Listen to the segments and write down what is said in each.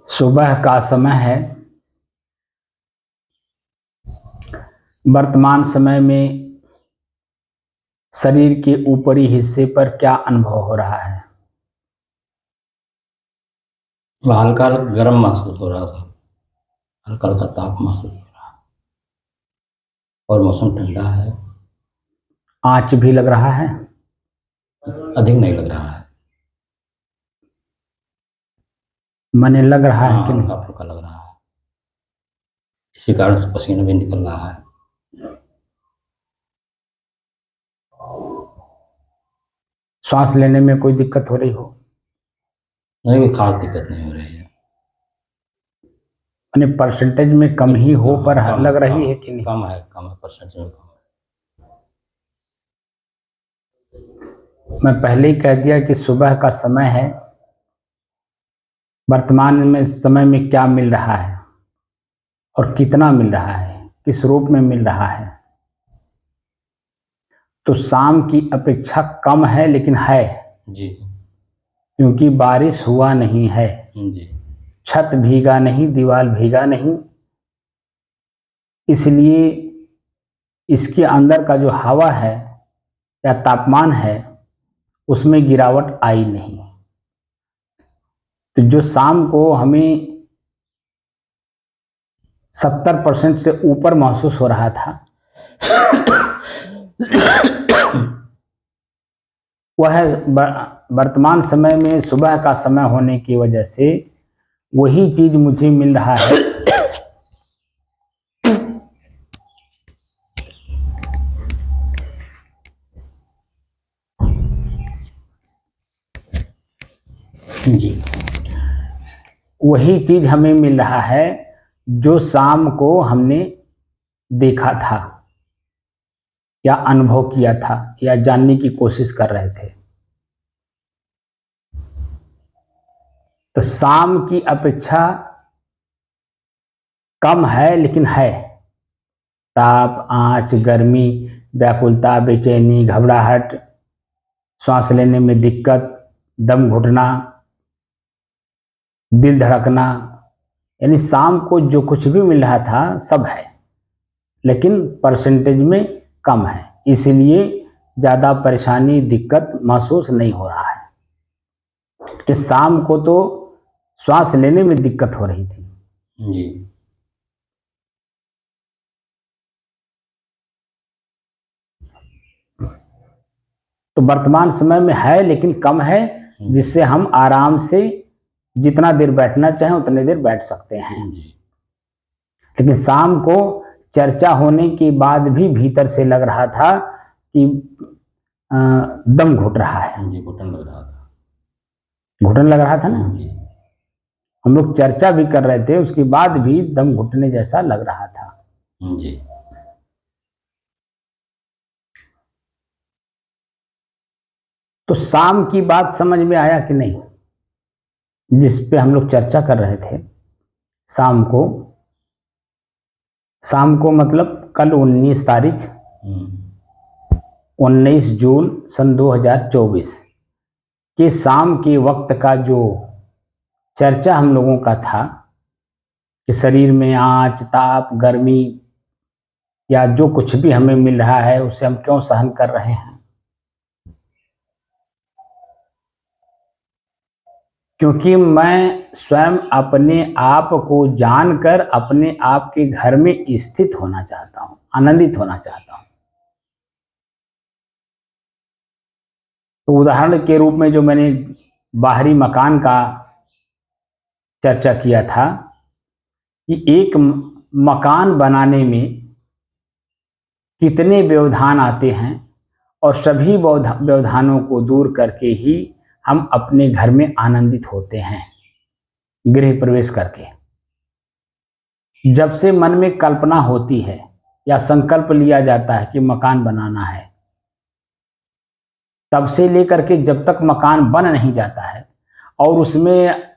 सुबह का समय है। वर्तमान समय में शरीर के ऊपरी हिस्से पर क्या अनुभव हो रहा है? हल्का गर्म महसूस हो रहा था, हल्का हल्का ताप महसूस हो रहा है और मौसम ठंडा है। आँच भी लग रहा है? अधिक नहीं लग रहा है। मने लग रहा है हाँ, कि नहीं? हल्का फुल्का लग रहा है। इसी कारण से पसीना भी निकल रहा है। श्वास लेने में कोई दिक्कत हो रही हो? नहीं, कोई खास दिक्कत नहीं हो रही है। मने परसेंटेज में कम ही हो पर कम, लग रही है कि नहीं? कम है परसेंटेज में कम है। मैं पहले ही कह दिया कि सुबह का समय है। वर्तमान में समय में क्या मिल रहा है और कितना मिल रहा है, किस रूप में मिल रहा है? तो शाम की अपेक्षा कम है, लेकिन है जी क्योंकि बारिश हुआ नहीं है। जी। छत भीगा नहीं, दीवार भीगा नहीं, इसलिए इसके अंदर का जो हवा है या तापमान है उसमें गिरावट आई नहीं। तो जो शाम को हमें 70% से ऊपर महसूस हो रहा था वह वर्तमान समय में सुबह का समय होने की वजह से वही चीज मुझे मिल रहा है। जी, वही चीज हमें मिल रहा है जो शाम को हमने देखा था या अनुभव किया था या जानने की कोशिश कर रहे थे। तो शाम की अपेक्षा कम है, लेकिन है। ताप, आंच, गर्मी, व्याकुलता, बेचैनी, घबराहट, श्वास लेने में दिक्कत, दम घुटना, दिल धड़कना, यानी शाम को जो कुछ भी मिल रहा था सब है, लेकिन परसेंटेज में कम है। इसलिए ज़्यादा परेशानी, दिक्कत महसूस नहीं हो रहा है। कि शाम को तो श्वास लेने में दिक्कत हो रही थी। जी। तो वर्तमान समय में है, लेकिन कम है, जिससे हम आराम से जितना देर बैठना चाहें उतने देर बैठ सकते हैं। लेकिन शाम को चर्चा होने के बाद भी भीतर से लग रहा था कि दम घुट रहा है। जी, घुटन लग रहा था। घुटन लग रहा था ना? जी। हम लोग चर्चा भी कर रहे थे, उसके बाद भी दम घुटने जैसा लग रहा था। जी। तो शाम की बात समझ में आया कि नहीं, जिस पे हम लोग चर्चा कर रहे थे? शाम को मतलब कल 19 तारीख 19 जून सन 2024 के शाम के वक्त का जो चर्चा हम लोगों का था कि शरीर में आंच, ताप, गर्मी या जो कुछ भी हमें मिल रहा है उसे हम क्यों सहन कर रहे हैं? क्योंकि मैं स्वयं अपने आप को जानकर अपने आप के घर में स्थित होना चाहता हूं, आनंदित होना चाहता हूं। तो उदाहरण के रूप में जो मैंने बाहरी मकान का चर्चा किया था कि एक मकान बनाने में कितने व्यवधान आते हैं और सभी व्यवधानों को दूर करके ही हम अपने घर में आनंदित होते हैं। गृह प्रवेश करके जब से मन में कल्पना होती है या संकल्प लिया जाता है कि मकान बनाना है, तब से लेकर के जब तक मकान बन नहीं जाता है और उसमें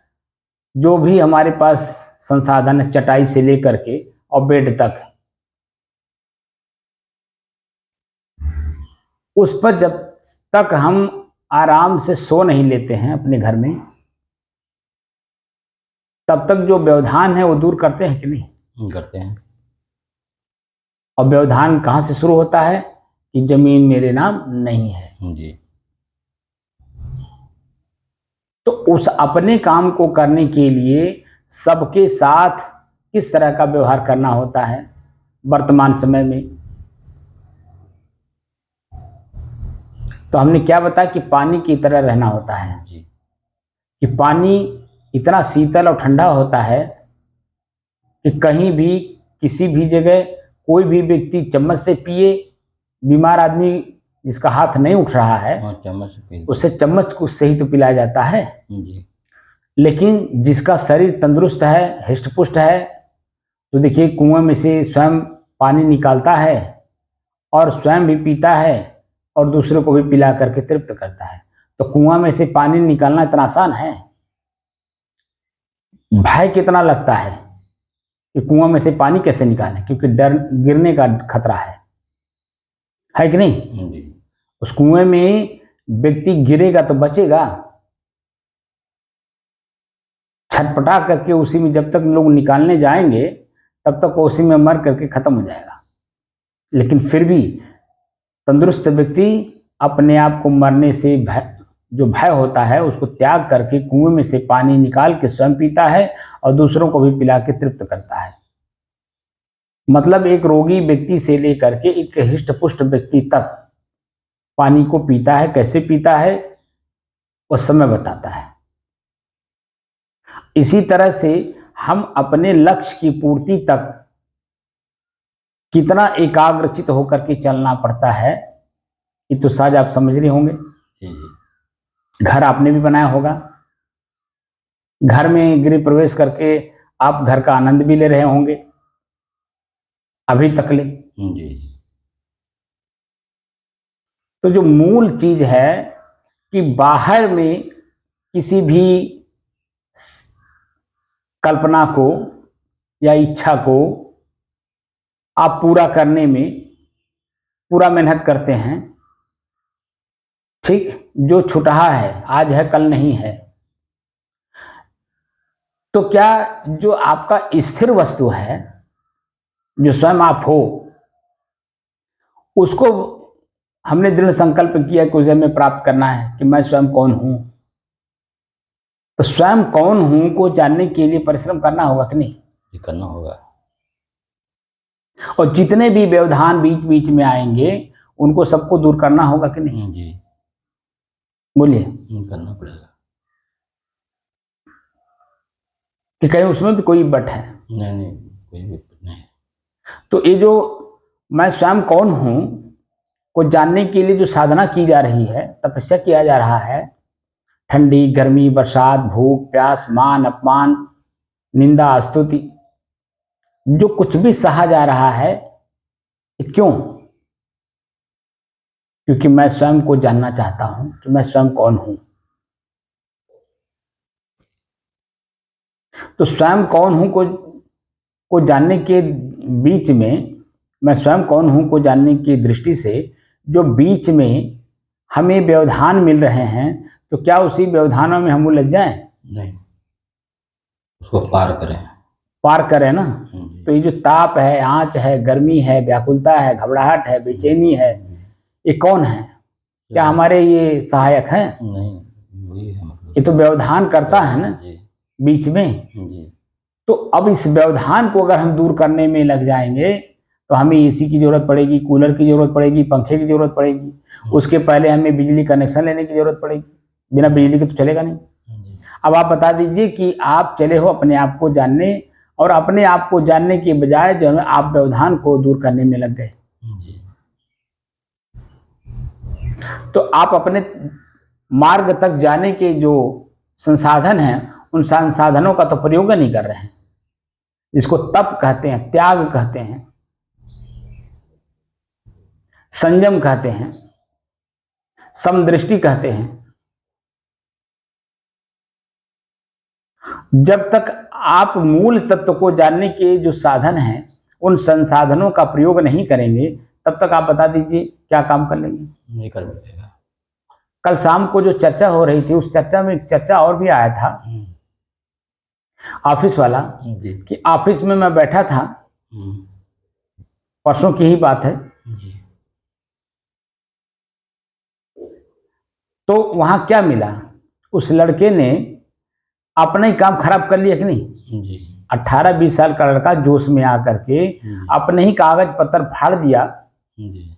जो भी हमारे पास संसाधन है, चटाई से लेकर के और बेड तक, उस पर जब तक हम आराम से सो नहीं लेते हैं अपने घर में, तब तक जो व्यवधान है वो दूर करते हैं कि नहीं? करते हैं। और व्यवधान कहाँ से शुरू होता है कि जमीन मेरे नाम नहीं है। जी। तो उस अपने काम को करने के लिए सबके साथ किस तरह का व्यवहार करना होता है वर्तमान समय में? तो हमने क्या बताया कि पानी की तरह रहना होता है जी। कि पानी इतना शीतल और ठंडा होता है कि कहीं भी किसी भी जगह कोई भी व्यक्ति चम्मच से पिए, बीमार आदमी जिसका हाथ नहीं उठ रहा है हाँ, चम्मच से पी उससे चम्मच को से ही तो पिलाया जाता है। जी। लेकिन जिसका शरीर तंदुरुस्त है, हृष्ट पुष्ट है, तो देखिए कुएं में से स्वयं पानी निकालता है और स्वयं भी पीता है और दूसरों को भी पिला करके तृप्त करता है। तो कुआं में से पानी निकालना इतना आसान है? भय कितना लगता है कि कुआं में से पानी कैसे निकालें, क्योंकि डर गिरने का खतरा है कि नहीं? जी। उस कुएं में व्यक्ति गिरेगा तो बचेगा? छटपटा करके उसी में जब तक लोग निकालने जाएंगे तब तक उसी में मर करके खत्म हो जाएगा। लेकिन फिर भी तंदुरुस्त व्यक्ति अपने आप को मरने से जो भय होता है उसको त्याग करके कुएं में से पानी निकाल के स्वयं पीता है और दूसरों को भी पिला के तृप्त करता है। मतलब एक रोगी व्यक्ति से लेकर के एक हृष्ट पुष्ट व्यक्ति तक पानी को पीता है, कैसे पीता है उस समय बताता है। इसी तरह से हम अपने लक्ष्य की पूर्ति तक कितना एकाग्रचित होकर के चलना पड़ता है ये तो शायद आप समझ रहे होंगे। घर आपने भी बनाया होगा, घर में गृह प्रवेश करके आप घर का आनंद भी ले रहे होंगे अभी तक ले। जी। तो जो मूल चीज है कि बाहर में किसी भी कल्पना को या इच्छा को आप पूरा करने में पूरा मेहनत करते हैं, ठीक, जो छुटहा है आज है कल नहीं है। तो क्या जो आपका स्थिर वस्तु है जो स्वयं आप हो उसको हमने दृढ़ संकल्प किया कि उसे हमें प्राप्त करना है कि मैं स्वयं कौन हूं, तो स्वयं कौन हूं को जानने के लिए परिश्रम करना होगा कि नहीं? जी, करना होगा। और जितने भी व्यवधान बीच बीच में आएंगे उनको सबको दूर करना होगा कि नहीं? जी। बोलिए। करना पड़ेगा। कि कहीं उसमें भी कोई बट है? नहीं, कोई भी नहीं। तो ये जो मैं स्वयं कौन हूं को जानने के लिए जो साधना की जा रही है, तपस्या किया जा रहा है, ठंडी गर्मी बरसात भूख प्यास मान अपमान निंदा स्तुति जो कुछ भी सहा जा रहा है, क्यों? क्योंकि मैं स्वयं को जानना चाहता हूं कि मैं स्वयं कौन हूं। तो स्वयं कौन हूं को जानने के बीच में, मैं स्वयं कौन हूं को जानने की दृष्टि से जो बीच में हमें व्यवधान मिल रहे हैं, तो क्या उसी व्यवधानों में हम उलझ जाएं? नहीं, उसको पार करें ना। तो ये जो ताप है, आंच है, गर्मी है, व्याकुलता है, घबराहट है, बेचैनी है, ये कौन है? क्या हमारे ये सहायक हैं? नहीं, वही है मतलब। ये तो व्यवधान करता है ना बीच में जी। तो अब इस व्यवधान को अगर हम दूर करने में लग जाएंगे तो हमें एसी की जरूरत पड़ेगी, कूलर की जरूरत पड़ेगी, पंखे की जरूरत पड़ेगी, उसके पहले हमें बिजली कनेक्शन लेने की जरूरत पड़ेगी, बिना बिजली के तो चलेगा नहीं। अब आप बता दीजिए कि आप चले हो अपने आप को जानने और अपने आप को जानने के बजाय जो है आप व्यवधान को दूर करने में लग गए। तो आप अपने मार्ग तक जाने के जो संसाधन हैं उन संसाधनों का तो प्रयोग नहीं कर रहे हैं, जिसको तप कहते हैं, त्याग कहते हैं, संयम कहते हैं, समदृष्टि कहते हैं। जब तक आप मूल तत्व को जानने के जो साधन हैं उन संसाधनों का प्रयोग नहीं करेंगे तब तक आप बता दीजिए क्या काम कर लेंगे? नहीं कर पाएगा। कल शाम को जो चर्चा हो रही थी उस चर्चा में एक चर्चा और भी आया था ऑफिस वाला, जी कि ऑफिस में मैं बैठा था, परसों की ही बात है, जी तो वहां क्या मिला, उस लड़के ने अपना ही काम खराब कर लिया कि नहीं। जी 18-20 साल का लड़का जोश में आकर के अपने ही कागज पत्र फाड़ दिया। जी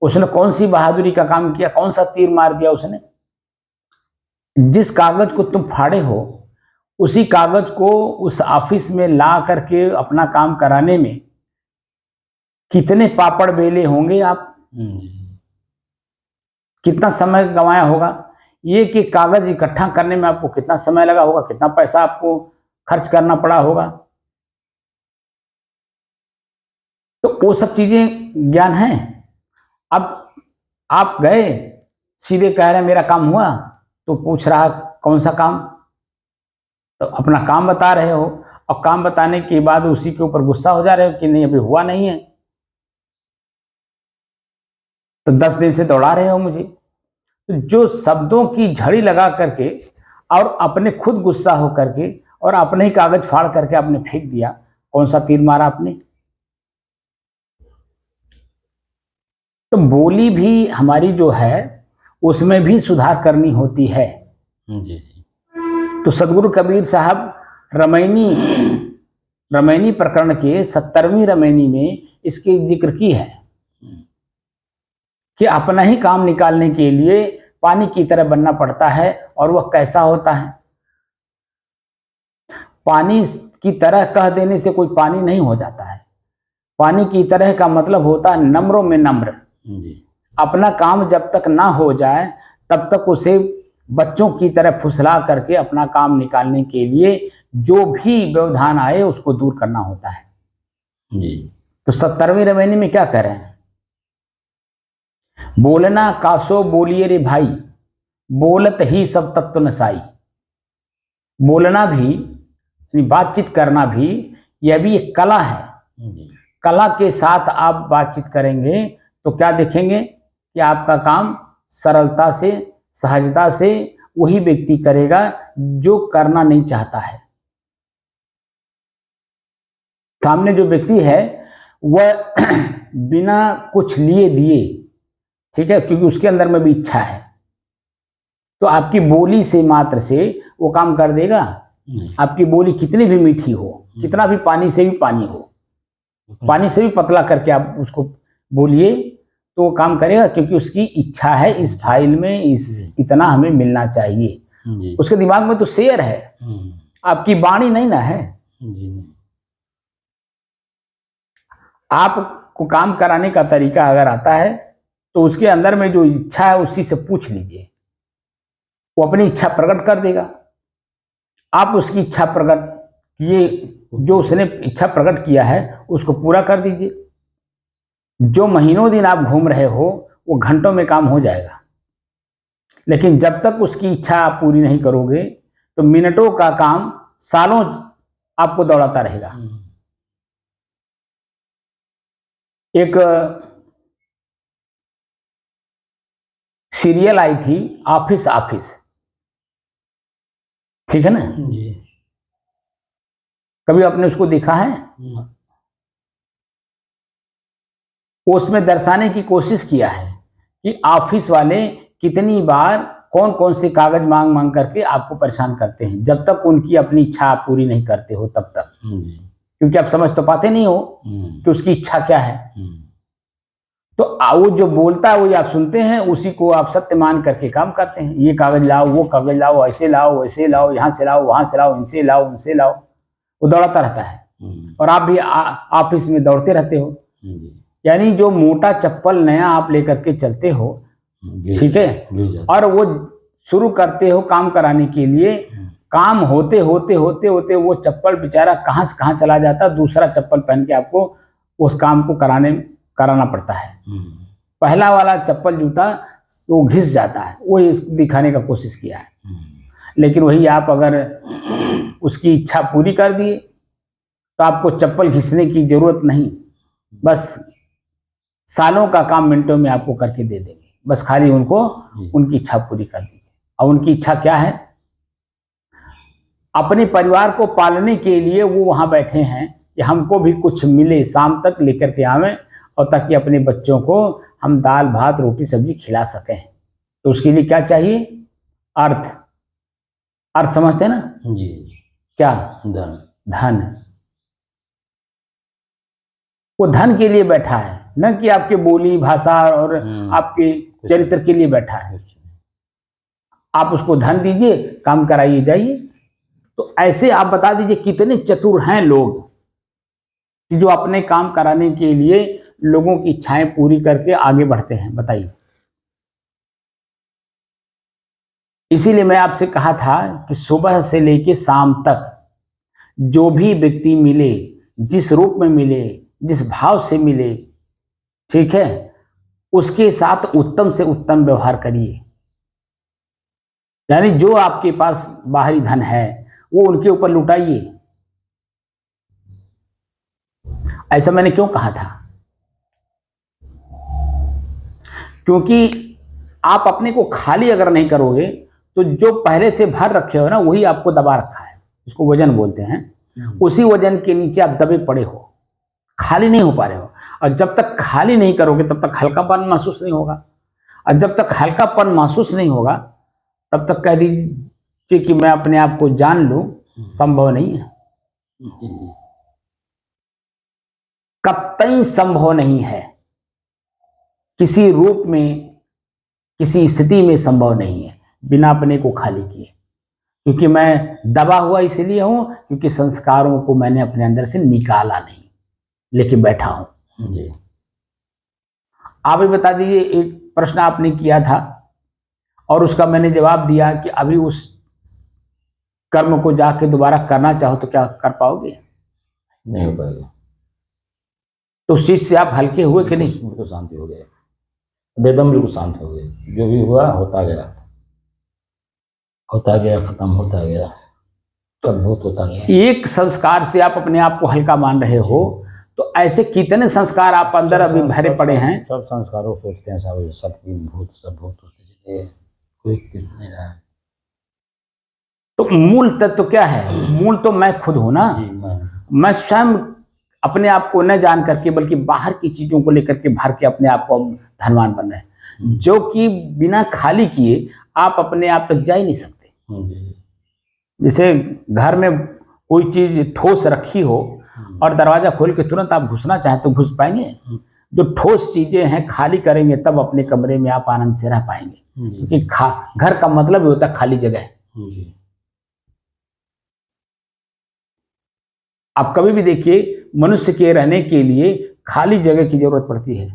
उसने कौन सी बहादुरी का काम किया, कौन सा तीर मार दिया उसने। जिस कागज को तुम फाड़े हो उसी कागज को उस ऑफिस में ला करके अपना काम कराने में कितने पापड़ बेले होंगे आप, कितना समय गंवाया होगा। ये कि कागज इकट्ठा करने में आपको कितना समय लगा होगा, कितना पैसा आपको खर्च करना पड़ा होगा। तो वो सब चीजें ज्ञान है। अब आप गए, सीधे कह रहे मेरा काम हुआ, तो पूछ रहा कौन सा काम, तो अपना काम बता रहे हो, और काम बताने के बाद उसी के ऊपर गुस्सा हो जा रहे हो कि नहीं अभी हुआ नहीं है, तो 10 दिन से दौड़ा रहे हो मुझे। तो जो शब्दों की झड़ी लगा करके और अपने खुद गुस्सा हो करके और अपने ही कागज फाड़ करके आपने फेंक दिया, कौन सा तीर मारा आपने। तो बोली भी हमारी जो है उसमें भी सुधार करनी होती है। जी तो सदगुरु कबीर साहब रमैनी प्रकरण के 70वीं रमैनी में इसकी जिक्र की है कि अपना ही काम निकालने के लिए पानी की तरह बनना पड़ता है। और वह कैसा होता है, पानी की तरह कह देने से कोई पानी नहीं हो जाता है। पानी की तरह का मतलब होता है नम्रों में नम्र। अपना काम जब तक ना हो जाए तब तक उसे बच्चों की तरह फुसला करके अपना काम निकालने के लिए जो भी व्यवधान आए उसको दूर करना होता है। जी तो 70वीं रमैनी में क्या कह रहे हैं, बोलना कासो बोलिए रे भाई, बोलत ही सब तत्व नसाई। बोलना भी, बातचीत करना भी, यह भी एक कला है। कला के साथ आप बातचीत करेंगे तो क्या देखेंगे कि आपका काम सरलता से, सहजता से वही व्यक्ति करेगा जो करना नहीं चाहता है। सामने जो व्यक्ति है वह बिना कुछ लिए दिए, ठीक है, क्योंकि उसके अंदर में भी इच्छा है, तो आपकी बोली से मात्र से वो काम कर देगा। आपकी बोली कितनी भी मीठी हो, कितना भी पानी से भी पानी हो, पानी से भी पतला करके आप उसको बोलिए तो वो काम करेगा, क्योंकि उसकी इच्छा है इस फाइल में इतना हमें मिलना चाहिए। उसके दिमाग में तो शेयर है, आपकी वाणी नहीं ना है। आपको काम कराने का तरीका अगर आता है तो उसके अंदर में जो इच्छा है उसी से पूछ लीजिए, वो अपनी इच्छा प्रकट कर देगा। आप उसकी इच्छा प्रकट किए, जो उसने इच्छा प्रकट किया है उसको पूरा कर दीजिए। जो महीनों दिन आप घूम रहे हो वो घंटों में काम हो जाएगा, लेकिन जब तक उसकी इच्छा आप पूरी नहीं करोगे तो मिनटों का काम सालों आपको दौड़ाता रहेगा। एक सीरियल आई थी ऑफिस ऑफिस, ठीक है ना जी, कभी आपने उसको देखा है? उसमें दर्शाने की कोशिश किया है कि ऑफिस वाले कितनी बार कौन कौन से कागज मांग मांग करके आपको परेशान करते हैं, जब तक उनकी अपनी इच्छा आप पूरी नहीं करते हो तब तक, क्योंकि आप समझ तो पाते नहीं हो कि उसकी इच्छा क्या है। तो वो जो बोलता है वही आप सुनते हैं, उसी को आप सत्य मान करके काम करते हैं। ये कागज लाओ, वो कागज लाओ, ऐसे लाओ, वैसे लाओ, यहाँ से लाओ, वहां से लाओ, इनसे लाओ, उनसे लाओ, वो दौड़ाता रहता है। और आप भी ऑफिस में दौड़ते रहते हो। यानी जो मोटा चप्पल नया आप लेकर के चलते हो, ठीक है, और वो शुरू करते हो काम कराने के लिए, काम होते होते होते होते वो चप्पल बेचारा कहाँ से कहाँ चला जाता, दूसरा चप्पल पहन के आपको उस काम को कराना पड़ता है। पहला वाला चप्पल जूता वो घिस जाता है, वो दिखाने का कोशिश किया है। लेकिन वही आप अगर उसकी इच्छा पूरी कर दिए तो आपको चप्पल घिसने की जरूरत नहीं, बस सालों का काम मिनटों में आपको करके दे देंगे। बस खाली उनको उनकी इच्छा पूरी कर दीजिए। और उनकी इच्छा क्या है? अपने परिवार को पालने के लिए वो वहाँ बैठे हैं कि हमको भी कुछ मिले, शाम तक लेकर के आवें, और ताकि अपने बच्चों को हम दाल भात रोटी सब्जी खिला सकें। तो उसके लिए क्या चाहिए? अर्थ। अर्थ समझते हैं ना? जी। क्या? धन। धन। वो धन के लिए बैठा है, न कि आपके बोली भाषा और आपके चरित्र के लिए बैठा है। आप उसको धन दीजिए, काम कराइए, जाइए। तो ऐसे आप बता दीजिए कितने चतुर हैं लोग कि जो अपने काम कराने के लिए लोगों की इच्छाएं पूरी करके आगे बढ़ते हैं, बताइए। इसीलिए मैं आपसे कहा था कि सुबह से लेकर शाम तक जो भी व्यक्ति मिले, जिस रूप में मिले, जिस भाव से मिले, ठीक है, उसके साथ उत्तम से उत्तम व्यवहार करिए। यानी जो आपके पास बाहरी धन है वो उनके ऊपर लुटाइए। ऐसा मैंने क्यों कहा था? क्योंकि आप अपने को खाली अगर नहीं करोगे तो जो पहले से भर रखे हो ना, वही आपको दबा रखा है, इसको वजन बोलते हैं। उसी वजन के नीचे आप दबे पड़े हो, खाली नहीं हो पा रहे हो। और जब तक खाली नहीं करोगे तब तक हल्कापन महसूस नहीं होगा, और जब तक हल्कापन महसूस नहीं होगा तब तक कह दीजिए कि मैं अपने आप को जान लूं, संभव नहीं है। कतई संभव नहीं है, किसी रूप में, किसी स्थिति में संभव नहीं है बिना अपने को खाली किए। क्योंकि मैं दबा हुआ इसलिए हूं क्योंकि संस्कारों को मैंने अपने अंदर से निकाला नहीं, लेकिन बैठा हूं। जी। आप ही बता दीजिए, एक प्रश्न आपने किया था और उसका मैंने जवाब दिया कि अभी उस कर्म को जाके दोबारा करना चाहो तो क्या कर पाओगे? नहीं हो पाएगा। तो उस चीज से आप हल्के हुए कि नहीं? बिल्कुल शांति हो गया, एकदम बिल्कुल शांत हो गए। जो भी हुआ होता गया, होता गया, खत्म होता गया, अद्भुत होता गया। एक संस्कार से आप अपने आप को हल्का मान रहे हो, तो ऐसे कितने संस्कार आप अंदर अभी भरे पड़े हैं। सब संस्कारों सोचते हैं सबकी भूत, सब भूत होते चले, कोई कुछ नहीं रहा है। तो मूल तत्व क्या है? मूल तो मैं खुद हूं ना। जी। मैं स्वयं अपने आप को न जान करके बल्कि बाहर की चीजों को लेकर के भर के अपने आप को धनवान बन रहे हैं, जो कि बिना खाली किए आप अपने आप तक जा ही नहीं सकते। जैसे घर में कोई चीज ठोस रखी हो और दरवाजा खोल के तुरंत आप घुसना चाहें तो घुस पाएंगे? जो ठोस चीजें हैं खाली करेंगे तब अपने कमरे में आप आनंद से रह पाएंगे। क्योंकि घर का मतलब ही होता है खाली जगह। आप कभी भी देखिए, मनुष्य के रहने के लिए खाली जगह की जरूरत पड़ती है,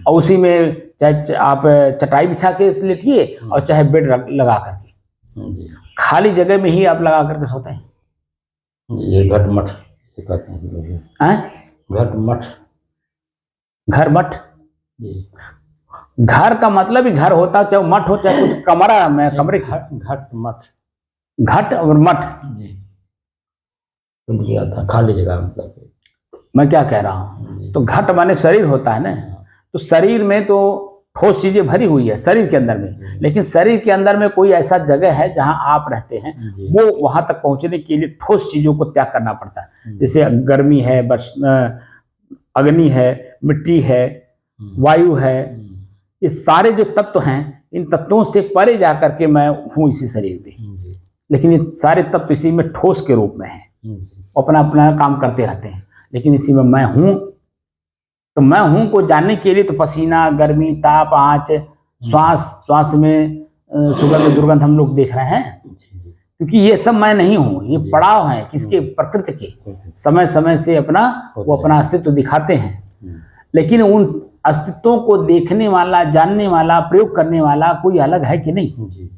और उसी में चाहे आप चटाई बिछा के लेटिए और चाहे बेड लगा करके, खाली जगह में ही आप लगा करके सोते हैं। ये घट मठ कहते हैं। घट मठ। घर मठ। घर का मतलब ही घर होता, चाहे मठ हो चाहे कुछ कमरा में कमरे। घट मठ। घट और मठ तो खाली जगह मतलब। मैं क्या कह रहा हूँ, तो घट माने शरीर होता है ना, तो शरीर में तो ठोस चीजें भरी हुई है शरीर के अंदर में, लेकिन शरीर के अंदर में कोई ऐसा जगह है जहां आप रहते हैं, वो वहां तक पहुंचने के लिए ठोस चीजों को त्याग करना पड़ता है। जैसे गर्मी है, अग्नि है, मिट्टी है, वायु है, ये सारे जो तत्व हैं, इन तत्वों से परे जाकर के मैं हूँ इसी शरीर में, लेकिन ये सारे तत्व इसी में ठोस के रूप में है, अपना अपना काम करते रहते हैं, लेकिन इसी में मैं हूँ। तो मैं हूँ को जानने के लिए तो पसीना, गर्मी, ताप, आँच, श्वास में सुगंध दुर्गंध हम लोग देख रहे हैं, क्योंकि ये सब मैं नहीं हूँ। ये पड़ाव है किसके? प्रकृति के। समय समय से वो अपना अस्तित्व दिखाते हैं, लेकिन उन अस्तित्वों को देखने वाला, जानने वाला, प्रयोग करने वाला कोई अलग है कि नहीं?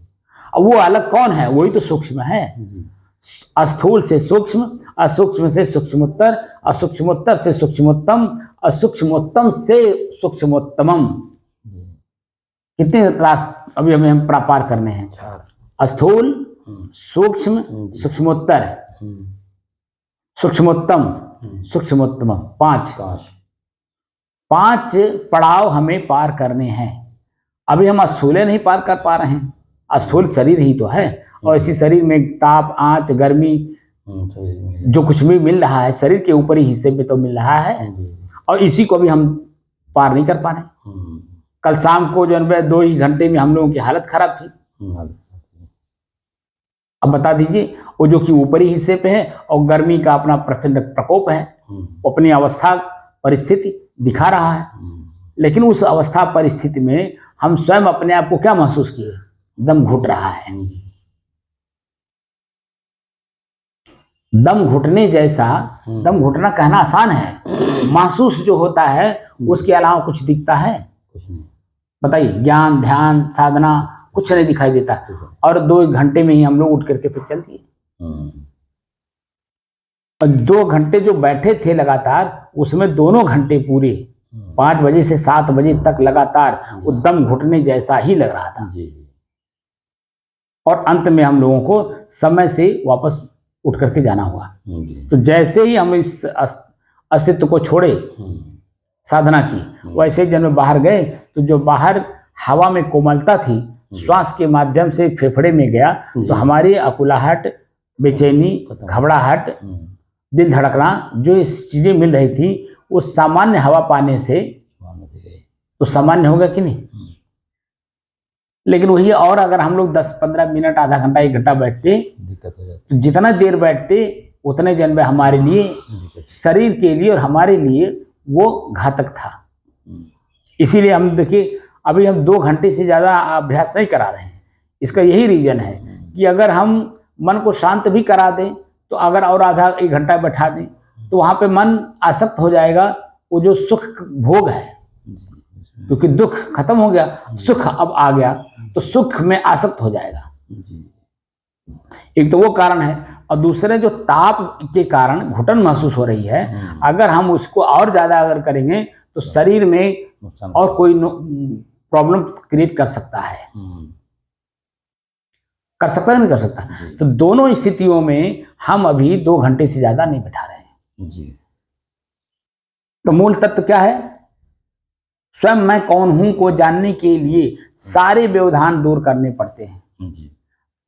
और वो अलग कौन है? वही तो सूक्ष्म है। स्थूल से सूक्ष्म, असूक्ष्म से सूक्ष्मोत्तर, असूक्ष्मोत्तर से सूक्ष्मोत्तम, असूक्ष्मोत्तम से सूक्ष्मोत्तमम। कितने रास्ते अभी हमें पार करने हैं? स्थूल, सूक्ष्म, सूक्ष्मोत्तर, सूक्ष्मोत्तम, सूक्ष्मोत्तम, पांच पड़ाव हमें पार करने हैं। अभी हम स्थूले नहीं पार कर पा रहे हैं। स्थूल शरीर ही तो है, और इसी शरीर में ताप, आंच, गर्मी जो कुछ भी मिल रहा है शरीर के ऊपरी हिस्से में तो मिल रहा है, और इसी को भी हम पार नहीं कर पा रहे। कल शाम को जो है 2 ही घंटे में हम लोगों की हालत खराब थी। अब बता दीजिए, वो जो कि ऊपरी हिस्से पे है और गर्मी का अपना प्रचंड प्रकोप है, अपनी अवस्था परिस्थिति दिखा रहा है, लेकिन उस अवस्था परिस्थिति में हम स्वयं अपने आप को क्या महसूस किए? दम घुट रहा है। दम घुटने जैसा, दम घुटना कहना आसान है, महसूस जो होता है उसके अलावा कुछ दिखता है? कुछ नहीं। बताइए, ज्ञान, ध्यान, साधना कुछ नहीं दिखाई देता, और 2 घंटे में ही हम लोग उठ करके फिर चल दिए। और 2 घंटे जो बैठे थे लगातार, उसमें दोनों घंटे पूरे 5 बजे से 7 बजे तक लगातार वो दम घुटने जैसा ही लग रहा था। और अंत में हम लोगों को समय से वापस उठ करके जाना हुआ। तो जैसे ही हम इस अस्तित्व को छोड़े साधना की, वैसे जब हम बाहर गए तो जो बाहर हवा में कोमलता थी, श्वास के माध्यम से फेफड़े में गया, तो हमारी अकुलाहट, बेचैनी, घबराहट, दिल धड़कना, जो इस चीजें मिल रही थी वो सामान्य हवा पाने से तो सामान्य होगा कि नहीं? लेकिन वही, और अगर हम लोग 10-15 मिनट, आधा घंटा, 1 घंटा बैठते, दिक्कत हो जाती। तो जितना देर बैठते उतने जन्म हमारे लिए, शरीर के लिए और हमारे लिए वो घातक था। इसीलिए हम देखिए, अभी हम 2 घंटे से ज्यादा अभ्यास नहीं करा रहे हैं। इसका यही रीजन है कि अगर हम मन को शांत भी करा दें, तो अगर और आधा 1 घंटा बैठा दें, तो वहां पे मन आसक्त हो जाएगा, वो जो सुख भोग है, क्योंकि दुख खत्म हो गया, सुख अब आ गया, तो सुख में आसक्त हो जाएगा। एक तो वो कारण है, और दूसरे जो ताप के कारण घुटन महसूस हो रही है, अगर हम उसको और ज्यादा अगर करेंगे तो शरीर में और कोई प्रॉब्लम क्रिएट कर सकता है। कर सकता है, नहीं कर सकता? तो दोनों स्थितियों में हम अभी 2 घंटे से ज्यादा नहीं बैठा रहे हैं जी। तो मूल तत्व क्या है? स्वयं मैं कौन हूं को जानने के लिए सारे व्यवधान दूर करने पड़ते हैं जी।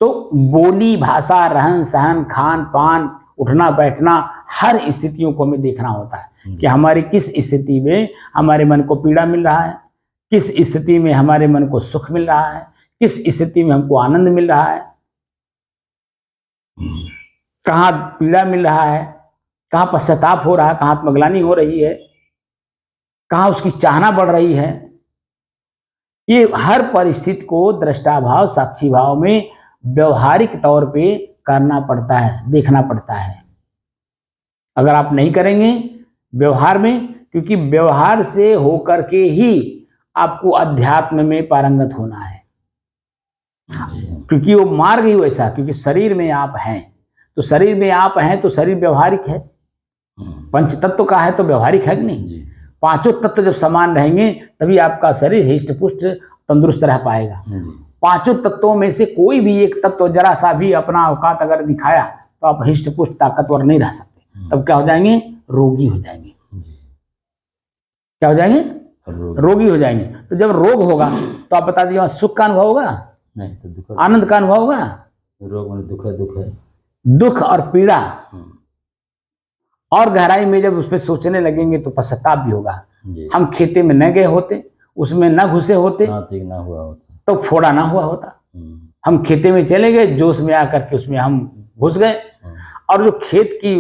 तो बोली, भाषा, रहन सहन, खान पान, उठना बैठना, हर स्थितियों को हमें देखना होता है कि हमारी किस स्थिति में हमारे मन को पीड़ा मिल रहा है, किस स्थिति में हमारे मन को सुख मिल रहा है, किस स्थिति में हमको आनंद मिल रहा है, कहाँ पीड़ा मिल रहा है, कहाँ पश्चाताप हो रहा है, कहाँ आत्मग्लानि हो रही है, कहाँ उसकी चाहना बढ़ रही है। ये हर परिस्थिति को दृष्टाभाव, साक्षी भाव में व्यवहारिक तौर पे करना पड़ता है, देखना पड़ता है। अगर आप नहीं करेंगे व्यवहार में, क्योंकि व्यवहार से होकर के ही आपको अध्यात्म में पारंगत होना है, क्योंकि वो मार्ग ही वैसा, क्योंकि शरीर में आप हैं, तो शरीर में आप हैं तो शरीर व्यवहारिक है, पंच तत्व का है तो व्यवहारिक है कि नहीं? 5 तत्व जब समान रहेंगे तभी आपका शरीर हिष्ट पुष्ट तंदुरुस्त रह पाएगा। 5 तत्वों में से कोई भी एक तत्व जरा सा भी अपना औकात अगर दिखाया तो आप हिष्ट पुष्ट ताकतवर नहीं रह सकते। तब क्या हो जाएंगे? रोगी हो जाएंगे। क्या हो जाएंगे? रोगी हो जाएंगे। तो जब रोग होगा तो आप बता दीजिए, सुख का अनुभव होगा नहीं, तो दुख, आनंद का अनुभव होगा? रोग में दुख है, दुख है, दुख और पीड़ा, और गहराई में जब उस पर सोचने लगेंगे तो पश्चाताप भी होगा। हम खेते में न गए होते, उसमें न घुसे होते, ना हुआ होता, तो फोड़ा ना हुआ होता। हम खेते में चले गए, जोश में आकर के उसमें हम घुस गए, और जो खेत की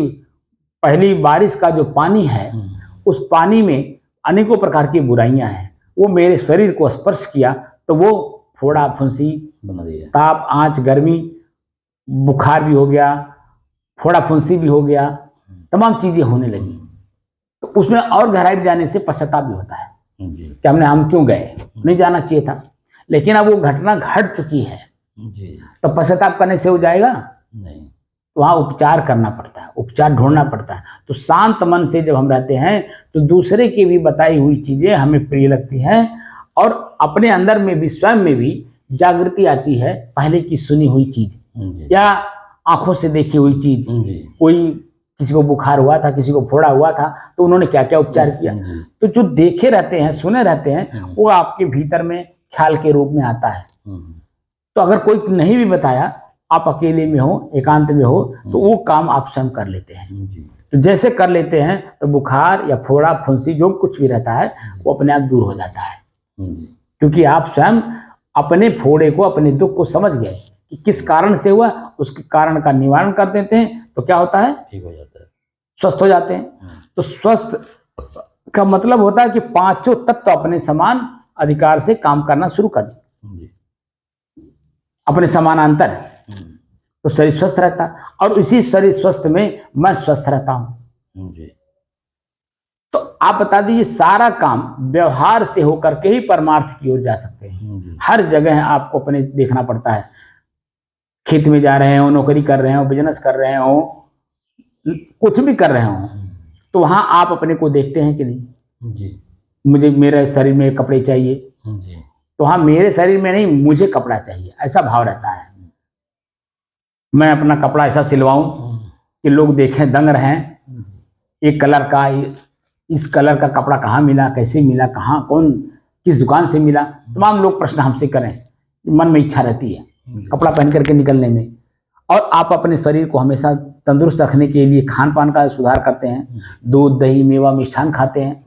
पहली बारिश का जो पानी है, उस पानी में अनेकों प्रकार की बुराइयां हैं, वो मेरे शरीर को स्पर्श किया तो वो फोड़ा, फुंसी, ताप, आंच, गर्मी, बुखार भी हो गया, फोड़ा फुंसी भी हो गया, तमाम चीजें होने लगी। तो उसमें और गहराई में जाने से पश्चाताप भी होता है कि हम क्यों गए, नहीं जाना चाहिए था। लेकिन अब वो घटना घट चुकी है तो पश्चाताप करने से हो जाएगा नहीं, तो वहाँ उपचार करना पड़ता है, उपचार ढूंढना पड़ता है। तो शांत मन से जब हम रहते हैं तो दूसरे की भी बताई हुई चीजें हमें प्रिय लगती हैं, और अपने अंदर में भी, स्वयं में भी जागृति आती है। पहले की सुनी हुई चीज या आंखों से देखी हुई चीज, कोई किसी को बुखार हुआ था, किसी को फोड़ा हुआ था, तो उन्होंने क्या क्या उपचार किया, तो जो देखे रहते हैं, सुने रहते हैं, वो आपके भीतर में ख्याल के रूप में आता है। तो अगर कोई नहीं भी बताया आप अकेले में हो, एकांत में हो, तो वो काम आप स्वयं कर लेते हैं। जी। तो जैसे कर लेते हैं तो बुखार या फोड़ा फुंसी जो कुछ भी रहता है वो अपने आप दूर हो जाता है, जी। क्योंकि आप स्वयं अपने फोड़े को, अपने दुख को समझ गए कि किस कारण से हुआ, उसके कारण का निवारण कर देते हैं तो क्या होता है, ठीक हो जाता है, स्वस्थ हो जाते हैं। तो स्वस्थ का मतलब होता है कि पांचों तत्व अपने समान अधिकार से काम करना शुरू कर दें, जी। अपने समानांतर, तो शरीर स्वस्थ रहता है। और इसी शरीर स्वस्थ में मैं स्वस्थ रहता हूं। जी। तो आप बता दीजिए, सारा काम व्यवहार से होकर के ही परमार्थ की ओर जा सकते हैं। जी। हर जगह आपको अपने देखना पड़ता है, खेत में जा रहे हो, नौकरी कर रहे हो, बिजनेस कर रहे हो, कुछ भी कर रहे हो, तो वहां आप अपने को देखते हैं कि नहीं। जी। मुझे मेरे शरीर में कपड़े चाहिए, जी। तो हाँ, मेरे शरीर में नहीं, मुझे कपड़ा चाहिए, ऐसा भाव रहता है। मैं अपना कपड़ा ऐसा सिलवाऊं कि लोग देखें, दंग रहें, एक कलर का, इस कलर का कपड़ा कहाँ मिला, कैसे मिला, कहाँ, कौन, किस दुकान से मिला, तमाम लोग प्रश्न हमसे करें। मन में इच्छा रहती है कपड़ा पहन करके निकलने में। और आप अपने शरीर को हमेशा तंदुरुस्त रखने के लिए खान पान का सुधार करते हैं, दूध दही मेवा मिष्ठान खाते हैं,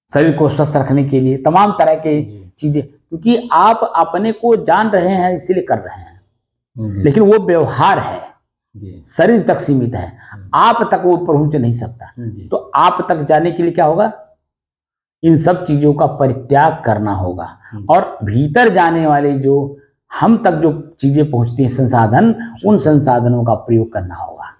शरीर को स्वस्थ रखने के लिए तमाम तरह के चीजें, क्योंकि आप अपने को जान रहे हैं इसीलिए कर रहे हैं। लेकिन वो व्यवहार है, शरीर तक सीमित है, आप तक वो पहुंच नहीं सकता। तो आप तक जाने के लिए क्या होगा, इन सब चीजों का परित्याग करना होगा। और भीतर जाने वाले जो हम तक जो चीजें पहुंचती हैं, संसाधन, उन संसाधनों का प्रयोग करना होगा।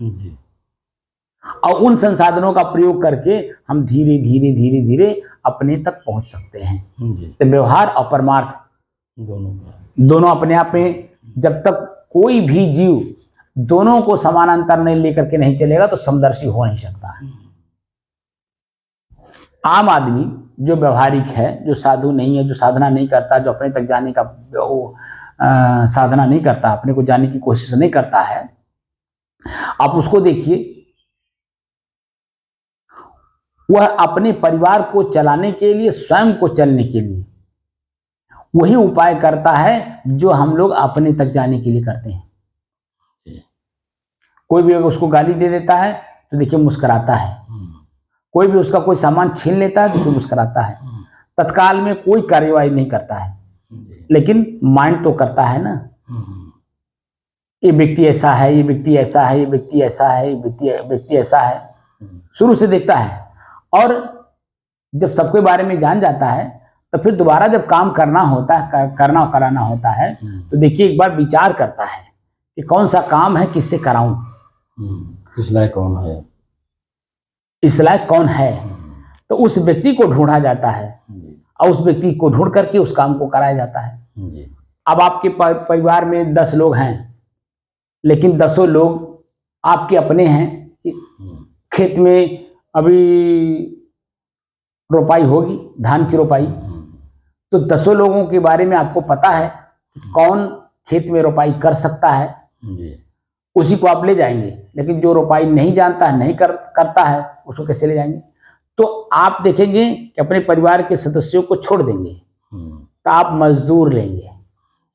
और उन संसाधनों का प्रयोग करके हम धीरे धीरे धीरे धीरे अपने तक पहुंच सकते हैं। तो व्यवहार और परमार्थ दोनों अपने आप में, जब तक कोई भी जीव दोनों को समानांतर नहीं लेकर के नहीं चलेगा तो समदर्शी हो नहीं सकता है। आम आदमी जो व्यवहारिक है, जो साधु नहीं है, जो साधना नहीं करता, जो अपने तक जाने का साधना नहीं करता, अपने को जाने की कोशिश नहीं करता है, आप उसको देखिए, वह अपने परिवार को चलाने के लिए, स्वयं को चलने के लिए वही उपाय करता है जो हम लोग अपने तक जाने के लिए करते हैं। कोई भी अगर उसको गाली दे देता है तो देखिए मुस्कुराता है, कोई भी उसका कोई सामान छीन लेता है तो मुस्कुराता है, तत्काल में कोई कार्यवाही नहीं करता है, लेकिन माइंड तो करता है ना, ये व्यक्ति ऐसा है, ये व्यक्ति ऐसा है, ये व्यक्ति ऐसा है, ये व्यक्ति ऐसा है, शुरू से देखता है। और जब सबके बारे में जान जाता है तो फिर दोबारा जब काम करना होता है, करना कराना होता है, तो देखिए एक बार विचार करता है कि कौन सा काम है, किससे कराऊं, इस लायक कौन है, इस लायक कौन है। तो उस व्यक्ति को ढूंढा जाता है और उस व्यक्ति को ढूंढ करके उस काम को कराया जाता है। अब आपके परिवार में 10 लोग हैं, लेकिन 10 लोग आपके अपने हैं। खेत में अभी रोपाई होगी, धान की रोपाई, तो 10 लोगों के बारे में आपको पता है कौन खेत में रोपाई कर सकता है, उसी को आप ले जाएंगे। लेकिन जो रोपाई नहीं जानता है, नहीं करता है, उसको कैसे ले जाएंगे। तो आप देखेंगे कि अपने परिवार के सदस्यों को छोड़ देंगे, तो आप मजदूर लेंगे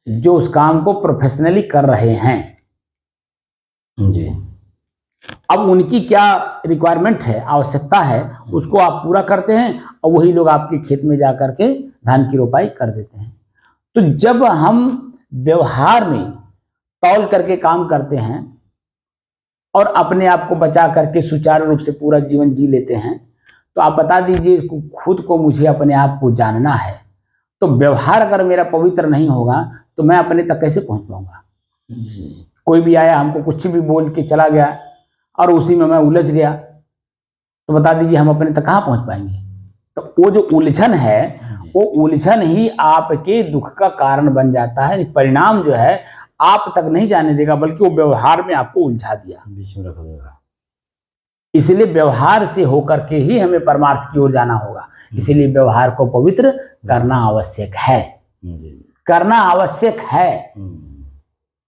जो उस काम को प्रोफेशनली कर रहे हैं। जी। अब उनकी क्या रिक्वायरमेंट है, आवश्यकता है, उसको आप पूरा करते हैं और वही लोग आपके खेत में जा करके धान की रोपाई कर देते हैं। तो जब हम व्यवहार में तौल करके काम करते हैं और अपने आप को बचा करके सुचारू रूप से पूरा जीवन जी लेते हैं, तो आप बता दीजिए, खुद को मुझे अपने आप को जानना है, तो व्यवहार अगर मेरा पवित्र नहीं होगा तो मैं अपने तक कैसे पहुंच पाऊंगा। कोई भी आया, हमको कुछ भी बोल के चला गया और उसी में मैं उलझ गया, तो बता दीजिए हम अपने तक कहाँ पहुंच पाएंगे। तो वो जो उलझन है, वो उलझन ही आपके दुख का कारण बन जाता है। परिणाम जो है आप तक नहीं जाने देगा, बल्कि वो व्यवहार में आपको उलझा दिया, बीच में रख देगा। इसलिए व्यवहार से होकर के ही हमें परमार्थ की ओर जाना होगा। इसीलिए व्यवहार को पवित्र करना आवश्यक है, करना आवश्यक है।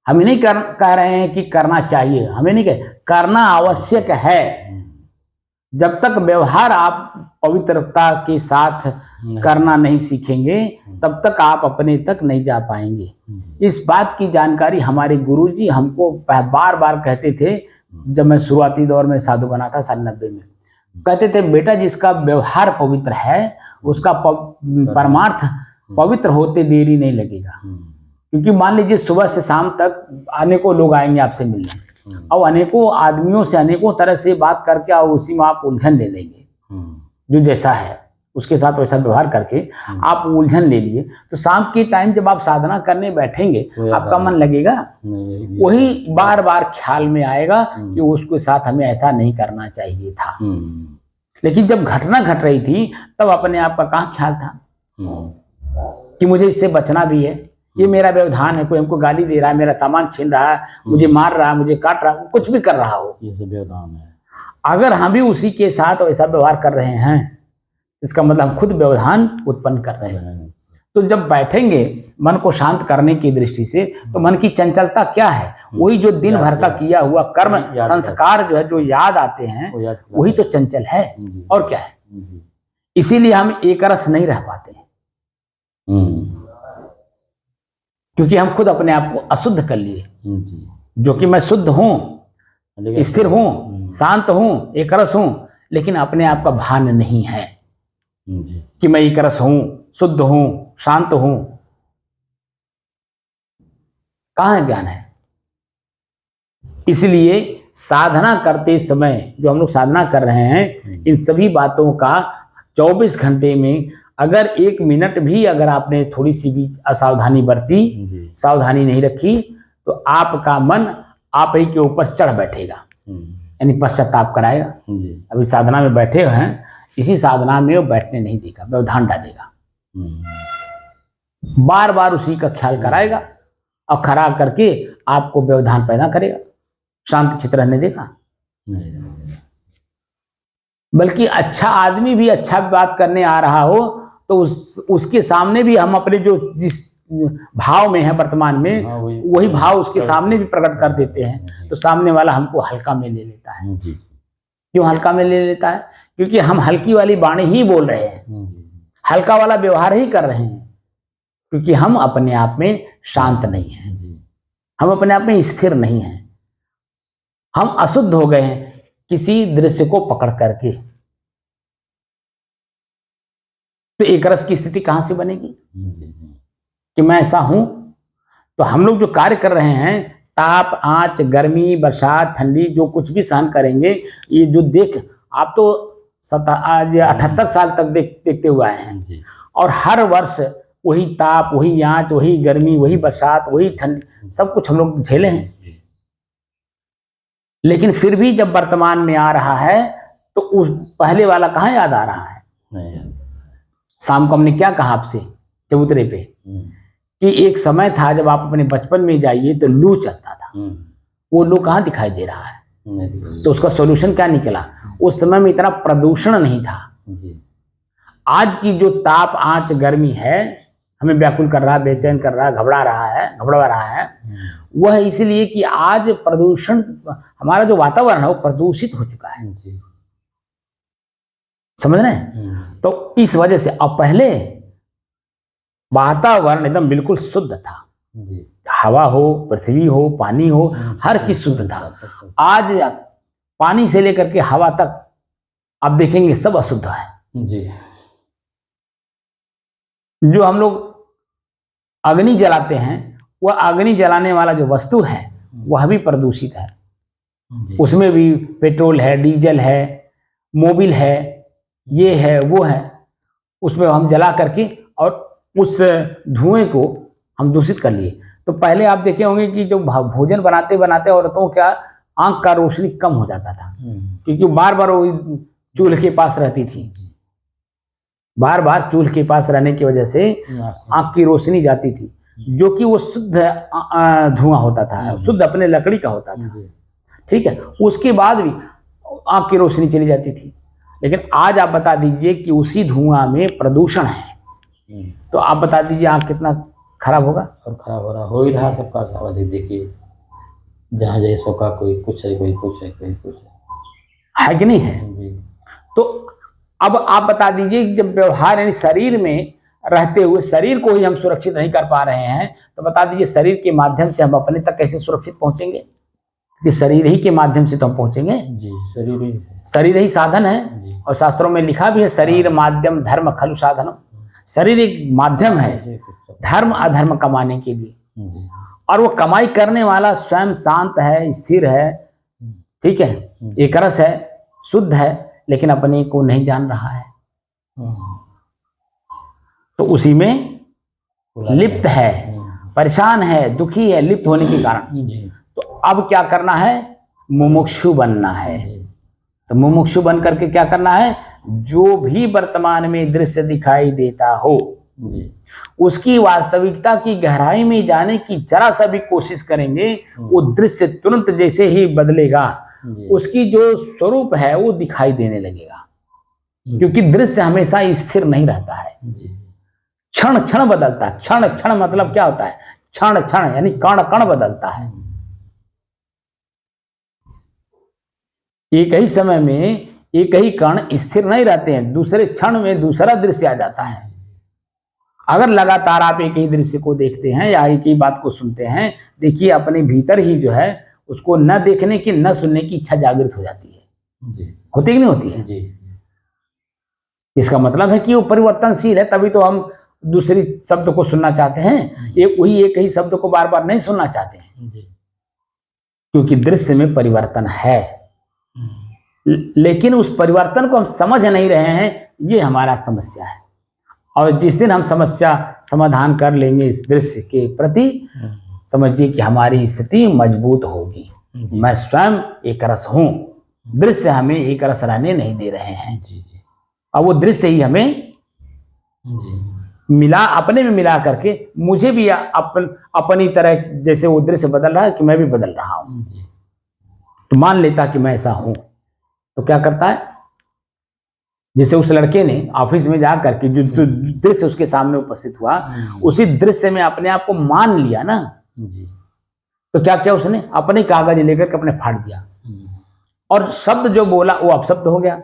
हम नहीं कह रहे हैं कि करना चाहिए, हमें नहीं कह, करना आवश्यक है। जब तक व्यवहार आप पवित्रता के साथ करना नहीं सीखेंगे तब तक आप अपने तक नहीं जा पाएंगे। इस बात की जानकारी हमारे गुरुजी हमको बार बार कहते थे। जब मैं शुरुआती दौर में साधु बना था साल 90 में, कहते थे बेटा जिसका व्यवहार पवित्र है उसका परमार्थ पवित्र होते देरी नहीं लगेगा। क्योंकि मान लीजिए सुबह से शाम तक अनेकों लोग आएंगे आपसे मिलने और अनेकों आदमियों से अनेकों तरह से बात करके और उसी में आप उलझन ले लेंगे। जो जैसा है उसके साथ वैसा व्यवहार करके आप उलझन ले लिए, तो शाम के टाइम जब आप साधना करने बैठेंगे आपका मन लगेगा, वही बार बार ख्याल में आएगा कि उसके साथ हमें ऐसा नहीं करना चाहिए था। लेकिन जब घटना घट रही थी तब अपने आप का कहाँ ख्याल था कि मुझे इससे बचना भी है, ये मेरा व्यवधान है, कोई हमको गाली दे रहा है, मेरा सामान छीन रहा है, मुझे मार रहा है, मुझे काट रहा है, कुछ भी कर रहा हो, ये सब व्यवधान है। अगर हम भी उसी के साथ वैसा व्यवहार कर रहे हैं इसका मतलब हम खुद व्यवधान उत्पन्न कर रहे हैं। तो जब बैठेंगे मन को शांत करने की दृष्टि से, तो मन की चंचलता क्या है, वही जो दिन भर का किया हुआ कर्म संस्कार जो है जो याद आते हैं वही तो चंचल है और क्या है। इसीलिए हम एक रस नहीं रह पाते हैं क्योंकि हम खुद अपने आप को अशुद्ध कर लिए। जो कि मैं शुद्ध हूं, स्थिर हूं, शांत हूं, एक रस हूं, लेकिन अपने आप का भान नहीं है कि मैं एक रस हूं, शुद्ध हूं, शांत हूं। कहां है ज्ञान है। इसलिए साधना करते समय जो हम लोग साधना कर रहे हैं इन सभी बातों का 24 घंटे में अगर 1 मिनट भी अगर आपने थोड़ी सी भी असावधानी बरती, सावधानी नहीं रखी, तो आपका मन आप ही के ऊपर चढ़ बैठेगा, यानी पश्चाताप कराएगा। अभी साधना में बैठे हैं, इसी साधना में वो बैठने नहीं देगा, व्यवधान डालेगा, बार बार उसी का ख्याल कराएगा और खड़ा करके आपको व्यवधान पैदा करेगा, शांत चित्त रहने देगा। बल्कि अच्छा आदमी भी अच्छा बात करने आ रहा हो तो उसके सामने भी हम अपने जो जिस भाव में है वर्तमान में वही भाव उसके सामने भी प्रकट कर देते हैं, तो सामने वाला हमको हल्का में ले लेता है। क्यों हल्का में ले लेता है? क्योंकि हम हल्की वाली वाणी ही बोल रहे हैं, हल्का वाला व्यवहार ही कर रहे हैं, क्योंकि हम अपने आप में शांत नहीं हैं, हम अपने आप में स्थिर नहीं हैं, हम अशुद्ध हो गए हैं किसी दृश्य को पकड़ करके। तो एक रस की स्थिति कहां से बनेगी कि मैं ऐसा हूं? तो हम लोग जो कार्य कर रहे हैं, ताप, आंच, गर्मी, बरसात, ठंडी, जो कुछ भी सहन करेंगे, ये जो देख आप तो 78 साल तक देखते हुए आए हैं, और हर वर्ष वही ताप, वही आंच, वही गर्मी, वही बरसात, वही ठंडी, सब कुछ हम लोग झेले हैं। लेकिन फिर भी जब वर्तमान में आ रहा है तो उस पहले वाला कहाँ याद आ रहा है। शाम को हमने क्या कहा आपसे चबूतरे पे कि एक समय था जब आप अपने बचपन में जाइए तो लू चलता था, वो लू कहाँ दिखाई दे रहा है। तो उसका सॉल्यूशन क्या निकला? उस समय में इतना प्रदूषण नहीं था। आज की जो ताप, आंच, गर्मी है हमें व्याकुल कर रहा है, बेचैन कर रहा है, घबरा रहा है, वह इसलिए कि आज प्रदूषण, हमारा जो वातावरण है वो प्रदूषित हो चुका है। समझ रहे हैं? तो इस वजह से अब पहले वातावरण एकदम बिल्कुल शुद्ध था, हवा हो, पृथ्वी हो, पानी हो, हर चीज शुद्ध था। आज पानी से लेकर के हवा तक आप देखेंगे सब अशुद्ध है जी। जो हम लोग अग्नि जलाते हैं, वह अग्नि जलाने वाला जो वस्तु है वह भी प्रदूषित है। उसमें भी पेट्रोल है, डीजल है, मोबिल है, ये है, वो है, उसमें हम जला करके और उस धुएं को हम दूषित कर लिए। तो पहले आप देखे होंगे कि जो भोजन बनाते बनाते औरतों का आंख का रोशनी कम हो जाता था, क्योंकि बार बार वो चूल्हे के पास रहती थी, बार बार चूल्हे के पास रहने की वजह से आंख की रोशनी जाती थी, जो कि वो शुद्ध धुआं होता था, शुद्ध अपने लकड़ी का होता था। ठीक है, उसके बाद भी आंख की रोशनी चली जाती थी। लेकिन आज आप बता दीजिए कि उसी धुआं में प्रदूषण है, तो आप बता दीजिए आंख कितना खराब होगा। और खराब हो रहा, हो ही रहा सबका। देखिए जहाँ जाइए सबका कोई कुछ है, कोई कुछ है, कोई कुछ है कि नहीं है। तो अब आप बता दीजिए कि जब व्यवहार यानी शरीर में रहते हुए शरीर को ही हम सुरक्षित नहीं कर पा रहे हैं, तो बता दीजिए शरीर के माध्यम से हम अपने तक कैसे सुरक्षित पहुंचेंगे? कि शरीर ही के माध्यम से तो हम पहुंचेंगे। जी, शरीर ही साधन है। जी। और शास्त्रों में लिखा भी है, शरीर माध्यम धर्म खलु साधनम। शरीर एक माध्यम है धर्म अधर्म कमाने के लिए। जी। और वो कमाई करने वाला स्वयं शांत है, स्थिर है, ठीक है, एक रस है, शुद्ध है, लेकिन अपने को नहीं जान रहा है, तो उसी में लिप्त है, परेशान है, दुखी है, लिप्त होने के कारण। तो अब क्या करना है? मुमुक्षु बनना है। तो मुमुक्षु बन करके क्या करना है? जो भी वर्तमान में दृश्य दिखाई देता हो उसकी वास्तविकता की गहराई में जाने की जरा सा भी कोशिश करेंगे, वो दृश्य तुरंत जैसे ही बदलेगा उसकी जो स्वरूप है वो दिखाई देने लगेगा। क्योंकि दृश्य हमेशा स्थिर नहीं रहता है, क्षण क्षण बदलता है। क्षण क्षण मतलब क्या होता है? क्षण क्षण यानी कण कण बदलता है। एक ही समय में एक ही कण स्थिर नहीं रहते हैं, दूसरे क्षण में दूसरा दृश्य आ जाता है। अगर लगातार आप एक ही दृश्य को देखते हैं या एक ही बात को सुनते हैं, देखिए अपने भीतर ही जो है उसको न देखने की न सुनने की इच्छा जागृत हो जाती है। होती कि नहीं होती है? इसका मतलब है कि वो परिवर्तनशील है, तभी तो हम दूसरी शब्द को सुनना चाहते हैं, वही एक ही शब्द को बार बार नहीं सुनना चाहते हैं, क्योंकि दृश्य में परिवर्तन है। लेकिन उस परिवर्तन को हम समझ नहीं रहे हैं, ये हमारा समस्या है। और जिस दिन हम समस्या समाधान कर लेंगे इस दृश्य के प्रति, समझिए कि हमारी स्थिति मजबूत होगी। मैं स्वयं एक रस हूं, दृश्य हमें एक रस रहने नहीं दे रहे हैं। और वो दृश्य ही हमें मिला, अपने में मिला करके मुझे भी अपनी तरह जैसे वो दृश्य बदल रहा है कि मैं भी बदल रहा हूं। तो मान लेता कि मैं ऐसा हूं, तो क्या करता है? जैसे उस लड़के ने ऑफिस में जाकर के जो दृश्य उसके सामने उपस्थित हुआ, उसी दृश्य में अपने आप को मान लिया ना, तो क्या किया उसने? अपने कागज लेकर के अपने फाड़ दिया, और शब्द जो बोला वो अपशब्द हो गया।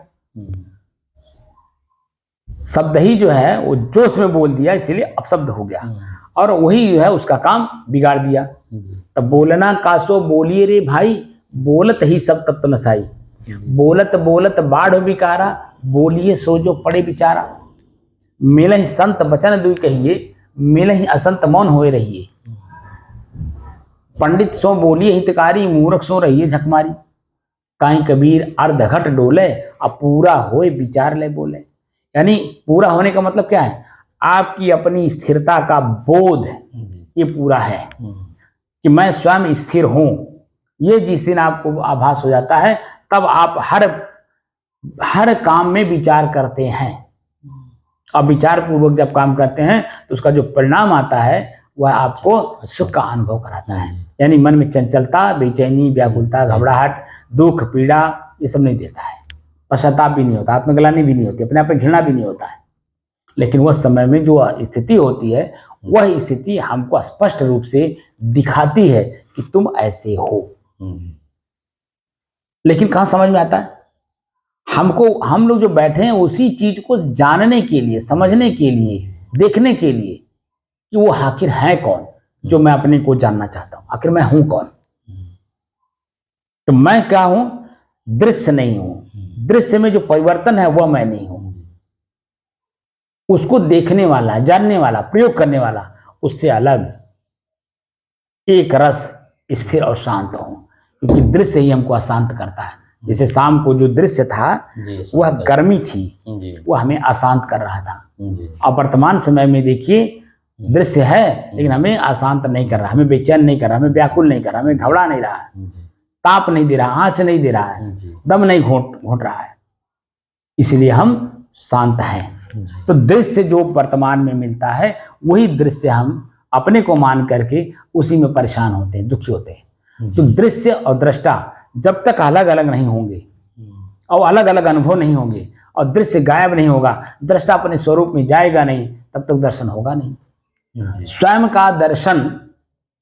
शब्द ही जो है वो जोश में बोल दिया, इसीलिए अपशब्द हो गया, और वही जो है उसका काम बिगाड़ दिया। तब बोलना कासो बोलिए रे भाई, बोलत ही सब तत्व नसाई। बोलत बोलत बाढ़ बिकारा, बोलिए सो जो पड़े बिचारा। मिलहि संत बचन दुई कहिए, मिलहि असंत मौन होए रहिए। पंडित सो बोलिए हितकारी, मूर्ख सो रहिए झकमारी। काई कबीर अर्ध घट डोले, अब पूरा होए विचार ले बोले। यानी पूरा होने का मतलब क्या है? आपकी अपनी स्थिरता का बोध ये पूरा है कि मैं स्वयं स्थिर हूं। ये जिस दिन आपको आभास हो जाता है, तब आप हर काम में विचार करते हैं, और विचार पूर्वक जब काम करते हैं तो उसका जो परिणाम आता है वह आपको सुख का अनुभव कराता है। यानी मन में चंचलता, बेचैनी, व्याकुलता, घबराहट, दुख, पीड़ा ये सब नहीं देता है। पश्चाताप भी नहीं होता, आत्मग्लानि भी नहीं होती, अपने आप पे घृणा भी नहीं होता है। लेकिन वह समय में जो स्थिति होती है, वह स्थिति हमको स्पष्ट रूप से दिखाती है कि तुम ऐसे हो। लेकिन कहाँ समझ में आता है? हम लोग जो बैठे हैं उसी चीज को जानने के लिए, समझने के लिए, देखने के लिए कि वो आखिर है कौन, जो मैं अपने को जानना चाहता हूं। आखिर मैं हूं कौन? तो मैं क्या हूं? दृश्य नहीं हूं। दृश्य में जो परिवर्तन है वह मैं नहीं हूं। उसको देखने वाला, जानने वाला, प्रयोग करने वाला, उससे अलग एक रस, स्थिर और शांत हूं। क्योंकि दृश्य ही हमको अशांत करता है। जैसे शाम को जो दृश्य था वह गर्मी थी, वह हमें अशांत कर रहा था। और वर्तमान समय में देखिए दृश्य है लेकिन हमें अशांत नहीं कर रहा, हमें बेचैन नहीं कर रहा, हमें व्याकुल नहीं कर रहा, हमें घबरा नहीं रहा है, ताप नहीं दे रहा, आंच नहीं दे रहा है, दम नहीं घोट रहा है। इसलिए हम शांत हैं। तो दृश्य जो वर्तमान में मिलता है वही दृश्य हम अपने को मान करके उसी में परेशान होते हैं, दुखी होते हैं। तो दृश्य और दृष्टा जब तक अलग अलग नहीं होंगे और अलग अलग अनुभव नहीं होंगे और दृश्य गायब नहीं होगा, दृष्टा अपने स्वरूप में जाएगा नहीं, तब तक दर्शन होगा नहीं। स्वयं का दर्शन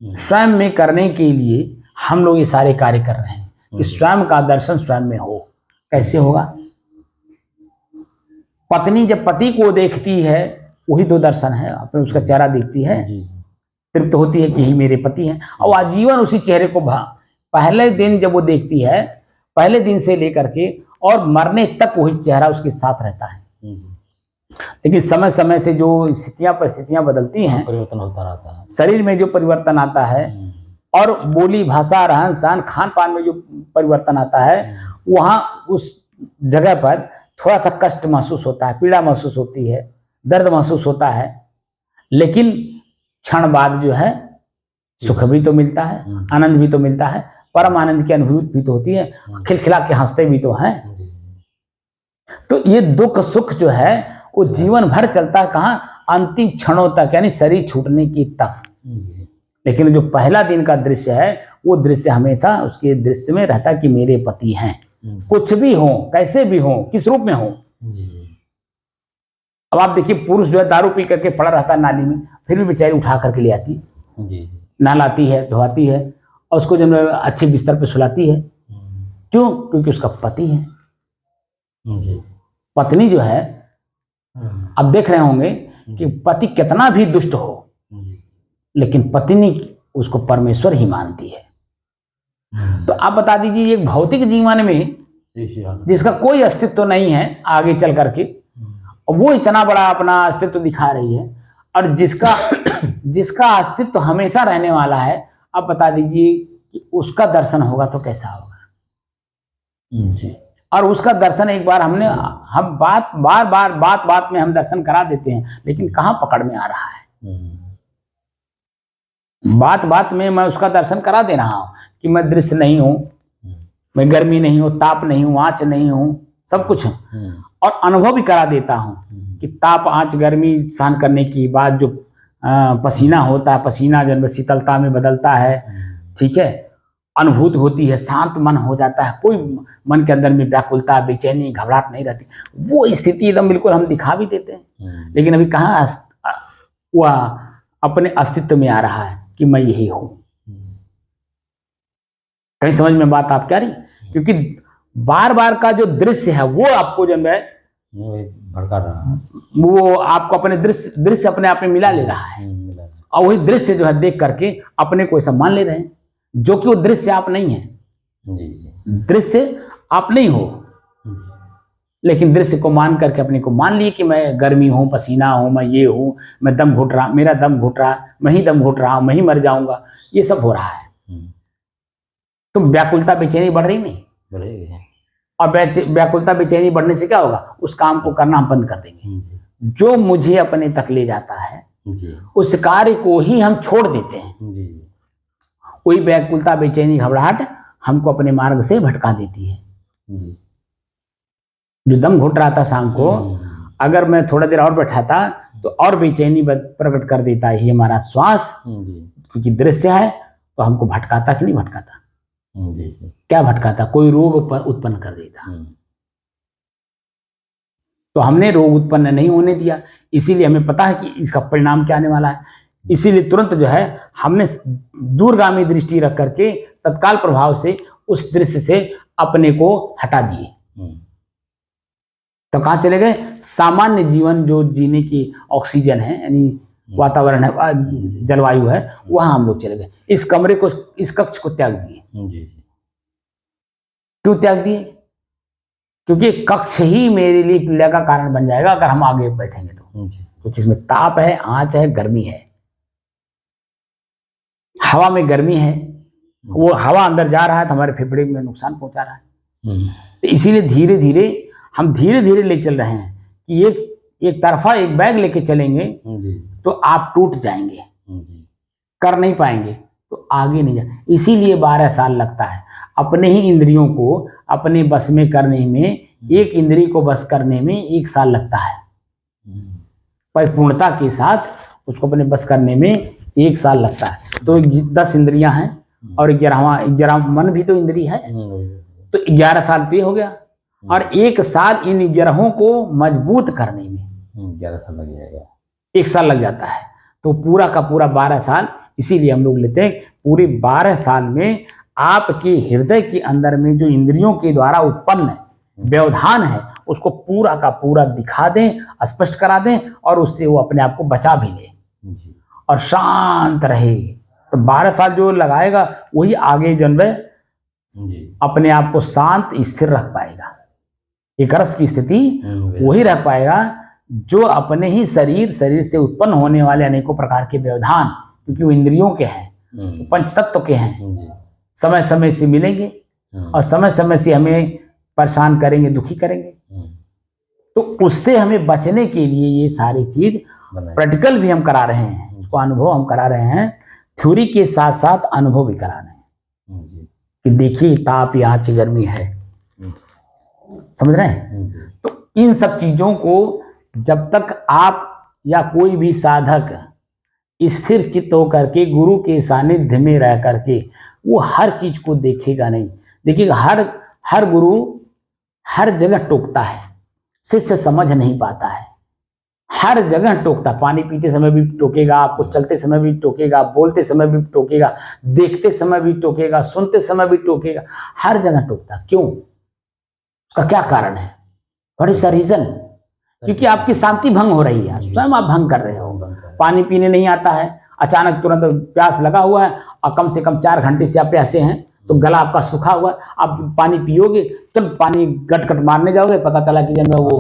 स्वयं में करने के लिए हम लोग ये सारे कार्य कर रहे हैं कि स्वयं का दर्शन स्वयं में हो। कैसे होगा? पत्नी जब पति को देखती है, वही तो दर्शन है, अपने उसका चेहरा देखती है, तृप्त होती है कि ही मेरे पति हैं, और आजीवन उसी चेहरे को पहले दिन जब वो देखती है, पहले दिन से लेकर के और मरने तक वही चेहरा उसके साथ रहता है। लेकिन समय समय से जो स्थितियां परिस्थितियां बदलती हैं, परिवर्तन होता रहता है, शरीर में जो परिवर्तन आता है और बोली भाषा रहन सहन खान पान में जो परिवर्तन आता है, वहां उस जगह पर थोड़ा सा कष्ट महसूस होता है, पीड़ा महसूस होती है, दर्द महसूस होता है, लेकिन क्षण बाद जो है सुख भी तो मिलता है, आनंद भी तो मिलता है, परम आनंद की अनुभूति भी तो होती है, खिलखिला के हंसते भी तो हैं। तो ये दुख सुख जो है वो जीवन भर चलता है, कहाँ, अंतिम क्षणों तक, यानी शरीर छूटने की तक। लेकिन जो पहला दिन का दृश्य है, वो दृश्य हमेशा उसके दृश्य में रहता है कि मेरे पति हैं, कुछ भी हो, कैसे भी हो, किस रूप में हो। अब आप देखिए, पुरुष जो है दारू पी करके पड़ा रहता है नाली में, फिर भी बेचारी उठा करके ले आती, नहलाती है, धोआती है, और उसको जब अच्छे बिस्तर पे सुलाती है। क्यों? क्योंकि उसका पति है। पत्नी जो है, अब देख रहे होंगे कि पति कितना भी दुष्ट हो, लेकिन पत्नी उसको परमेश्वर ही मानती है। तो आप बता दीजिए, एक भौतिक जीवन में जिसका कोई अस्तित्व नहीं है आगे चल करके, वो इतना बड़ा अपना अस्तित्व दिखा रही है, और जिसका अस्तित्व हमेशा रहने वाला है, आप बता दीजिए कि उसका दर्शन होगा तो कैसा होगा। और उसका दर्शन एक बार हम बात में हम दर्शन करा देते हैं, लेकिन कहाँ पकड़ में आ रहा है। बात में मैं उसका दर्शन करा दे रहा हूं कि मैं दृश्य नहीं हूं, मैं गर्मी नहीं हूं, ताप नहीं हूं, आंच नहीं हूं, सब कुछ हूं, और अनुभव भी करा देता हूं कि ताप आंच गर्मी सहन करने के बाद जो पसीना होता है, पसीना जब शीतलता में बदलता है, ठीक है, अनुभूति होती है, शांत मन हो जाता है, कोई मन के अंदर में व्याकुलता, बेचैनी, घबराहट नहीं रहती। वो स्थिति एकदम बिल्कुल हम दिखा भी देते हैं, लेकिन अभी कहाँ वह अपने अस्तित्व में आ रहा है कि मैं यही हूं। कहीं समझ में बात आप क्या रही? क्योंकि बार बार का जो दृश्य है वो आपको जब है भड़का रहा है, वो आपको अपने दृश्य अपने आप में मिला ले रहा है, और वही दृश्य जो है देख करके अपने को ऐसा मान ले रहे हैं, जो कि वो दृश्य आप नहीं है। दृश्य आप नहीं हो, लेकिन दृश्य को मान करके अपने को मान लिए कि मैं गर्मी हूं, पसीना हूं, मैं ये हूं, मैं दम घुट रहा, मेरा दम घुट रहा, मैं ही दम घुट रहा हूं, मैं ही मर जाऊंगा, ये सब हो रहा है। तो व्याकुलता बेचैनी बढ़ रही नहीं, बढ़ेगी। और व्याकुलता बेचैनी बढ़ने से क्या होगा? उस काम को करना हम बंद कर देंगे जो मुझे अपने तक ले जाता है, उस कार्य को ही हम छोड़ देते हैं। कोई व्याकुलता बेचैनी घबराहट हमको अपने मार्ग से भटका देती है। जो दम घुट रहा था शाम को, अगर मैं थोड़ा देर और बैठाता तो और बेचैनी प्रकट कर देता ही हमारा श्वास, क्योंकि दृश्य है तो हमको भटकाता कि नहीं भटकाता? क्या भटकाता? कोई रोग उत्पन्न कर देता। तो हमने रोग उत्पन्न नहीं होने दिया, इसीलिए हमें पता है कि इसका परिणाम क्या आने वाला है। इसीलिए तुरंत जो है हमने दूरगामी दृष्टि रख करके तत्काल प्रभाव से उस दृश्य से अपने को हटा दिए। तो कहाँ चले गए? सामान्य जीवन जो जीने की ऑक्सीजन है, यानी वातावरण है, जलवायु है, वहां हम लोग चले गए। इस कमरे को, इस कक्ष को त्याग दिए। क्यों त्याग दिए? क्योंकि कक्ष ही मेरे लिए पीड़ा का कारण बन जाएगा अगर हम आगे बैठेंगे तो, क्योंकि इसमें ताप है, आंच है, गर्मी है, हवा में गर्मी है, वो हवा अंदर जा रहा है तो हमारे फेफड़े में नुकसान पहुंचा रहा है। तो इसीलिए धीरे धीरे ले चल रहे हैं कि एक तरफा एक बैग लेके चलेंगे तो आप टूट जाएंगे, कर नहीं पाएंगे, तो आगे नहीं जा। इसीलिए 12 साल लगता है अपने ही इंद्रियों को अपने बस में करने में। एक इंद्रिय को बस करने में 1 साल लगता है, परिपूर्णता के साथ उसको अपने बस करने में 1 साल लगता है। तो 10 इंद्रियां हैं और 11वां मन भी तो इंद्रिय है, तो 11 साल पे हो गया, और 1 साल इन 11 को मजबूत करने में 11 साल लग जाएगा, 1 साल लग जाता है। तो पूरा का पूरा 12 साल। इसीलिए हम लोग लेते हैं पूरे 12 साल में आपके हृदय के अंदर में जो इंद्रियों के द्वारा उत्पन्न व्यवधान है उसको पूरा का पूरा दिखा दें, स्पष्ट करा दें और उससे वो अपने आप को बचा भी ले जी और शांत रहे। तो 12 साल जो लगाएगा वही आगे जन्म में जी अपने आप को शांत स्थिर रख पाएगा, एक रस की स्थिति वही रख पाएगा जो अपने ही शरीर से उत्पन्न होने वाले अनेकों प्रकार के व्यवधान, क्योंकि वो इंद्रियों के हैं, पंच तत्व के हैं, जी समय समय से मिलेंगे और समय समय से हमें परेशान करेंगे, दुखी करेंगे। तो उससे हमें बचने के लिए ये सारी चीज प्रैक्टिकल भी हम करा रहे हैं, उसको अनुभव हम करा रहे हैं, थ्योरी के साथ साथ अनुभव भी करा रहे हैं कि देखिए ताप यहाँ की गर्मी है, समझ रहे हैं। तो इन सब चीजों को जब तक आप या कोई भी साधक स्थिर चित्त होकर के गुरु के सानिध्य में रह करके वो हर चीज को देखेगा नहीं। देखिएगा हर गुरु हर जगह टोकता है, शिष्य समझ नहीं पाता है, हर जगह टोकता, पानी पीते समय भी टोकेगा आपको, चलते समय भी टोकेगा, बोलते समय भी टोकेगा, देखते समय भी टोकेगा, सुनते समय भी टोकेगा, हर जगह टोकता। क्यों? उसका क्या कारण है? What is the reason? क्योंकि आपकी शांति भंग हो रही है, स्वयं आप भंग कर रहे हो। पानी पीने नहीं आता है, अचानक तुरंत प्यास लगा हुआ है और कम से कम 4 घंटे से आप प्यासे हैं, तो गला आपका सूखा हुआ है, आप पानी पियोगे तो पानी गटगट मारने जाओगे, पता चला कि जब वो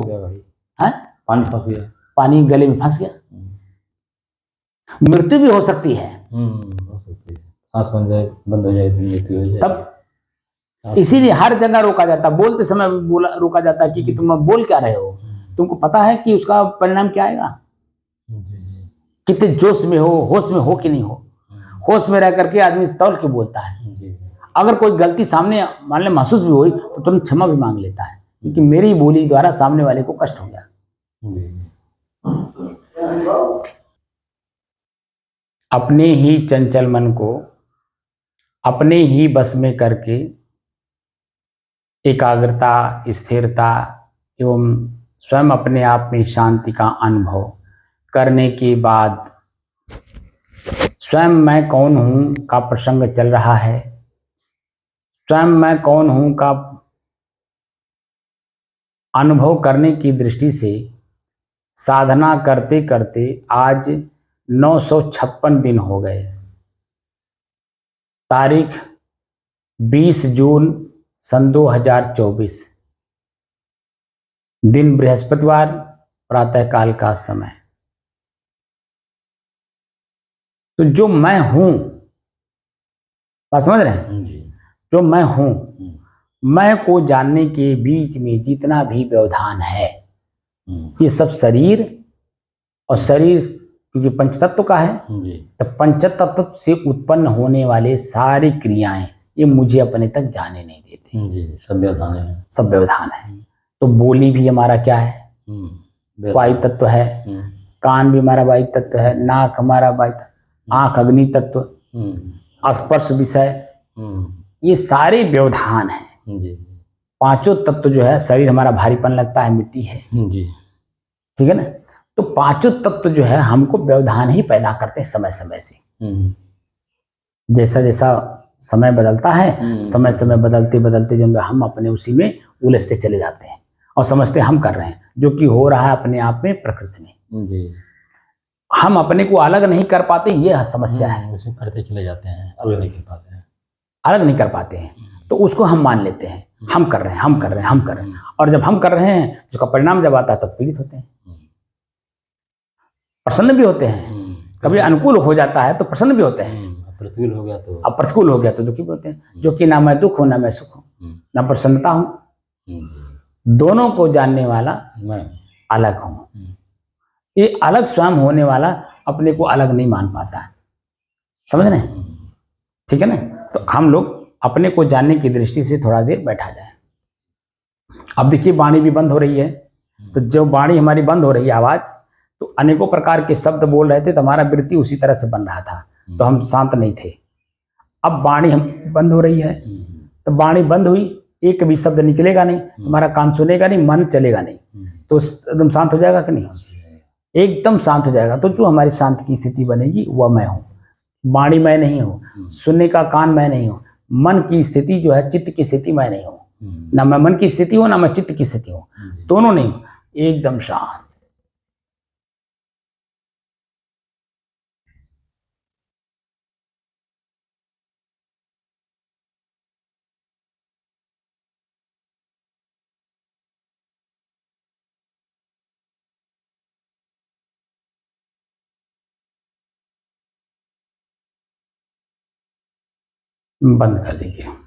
है पानी फंस गया, पानी गले में फंस गया, मृत्यु भी हो सकती है। हो सकती है, सांस बंद हो जाए तो मृत्यु हो जाए। तब इसीलिए हर जगह रोका जाता, बोलते समय बोला रोका जाता है कि तुम बोल क्या रहे हो, तुमको पता है कि उसका परिणाम क्या आएगा, कितने जोश में हो, होश में हो कि नहीं हो। होश में रह करके आदमी तौल के बोलता है, अगर कोई गलती सामने मान ले महसूस भी हुई तो तुरंत क्षमा भी मांग लेता है, क्योंकि मेरी बोली द्वारा सामने वाले को कष्ट हो गया। अपने ही चंचल मन को अपने ही बस में करके एकाग्रता, स्थिरता एवं स्वयं अपने आप में शांति का अनुभव करने के बाद स्वयं मैं कौन हूं का प्रसंग चल रहा है, स्वयं मैं कौन हूं का अनुभव करने की दृष्टि से साधना करते करते आज 956 दिन हो गए। तारीख 20 जून सन 2024, दिन बृहस्पतिवार, प्रातःकाल का समय। तो जो मैं हूं, बात समझ रहे हैं, जो मैं हूं, मैं को जानने के बीच में जितना भी व्यवधान है, ये सब शरीर और शरीर क्योंकि पंचतत्व का है, तो पंचतत्व से उत्पन्न होने वाले सारी क्रियाएं ये मुझे अपने तक जाने नहीं देते। जी, सब व्यवधान है, सब व्यवधान है। तो बोली भी हमारा क्या है, वायु तत्व है, कान भी हमारा वायु तत्व है, नाक हमारा वायु तत्व, आंख अग्नि तत्व, स्पर्श विषय, ये सारे व्यवधान है। पांचों तत्व जो है, शरीर हमारा भारीपन लगता है, मिट्टी है, ठीक है ना। तो पांचों तत्व जो है हमको व्यवधान ही पैदा करते हैं समय समय से। जैसा जैसा समय बदलता है, समय समय बदलते बदलते जो हम अपने उसी में उलझते चले जाते हैं और समझते हम कर रहे हैं, जो कि हो रहा है अपने आप में प्रकृति में। हम अपने को अलग नहीं कर पाते, ये समस्या है। उसे करते चले जाते हैं, अलग नहीं कर पाते हैं, अलग नहीं कर पाते हैं, तो उसको हम मान लेते हैं, हम कर रहे हैं, हम कर रहे हैं, हम कर रहे हैं। और जब हम कर रहे हैं उसका परिणाम जब आता है तब पीड़ित होते हैं, प्रसन्न भी होते हैं। कभी अनुकूल हो जाता है तो प्रसन्न भी होते हैं, प्रतिकूल हो गया तो, अब प्रतिकूल हो गया तो दुखी भी होते हैं। जो कि ना मैं दुख हूं ना मैं सुख हूं, ना प्रसन्नता हूं, दोनों को जानने वाला मैं अलग हूं। ये अलग स्वयं होने वाला अपने को अलग नहीं मान पाता है, समझ रहे हैं, ठीक है ना। तो हम लोग अपने को जानने की दृष्टि से थोड़ा देर बैठा जाए। अब देखिए वाणी भी बंद हो रही है, तो जो वाणी हमारी बंद हो रही है आवाज, तो अनेकों प्रकार के शब्द बोल रहे थे, तो हमारा वृत्ति उसी तरह से बन रहा था, तो हम शांत नहीं थे। अब वाणी हम बंद हो रही है, तो वाणी बंद हुई, एक भी शब्द निकलेगा नहीं, हमारा कान सुनेगा नहीं, मन चलेगा नहीं, तो एकदम शांत हो जाएगा कि नहीं, एकदम शांत हो जाएगा। तो जो हमारी शांत की स्थिति बनेगी वह मैं हूँ। वाणी मैं नहीं हूँ, सुनने का कान मैं नहीं हूँ, मन की स्थिति जो है, चित्त की स्थिति मैं नहीं हूँ, ना मैं मन की स्थिति हूँ ना मैं चित्त की स्थिति हूँ। दोनों नहीं, एकदम शांत। बंद कर दीजिए।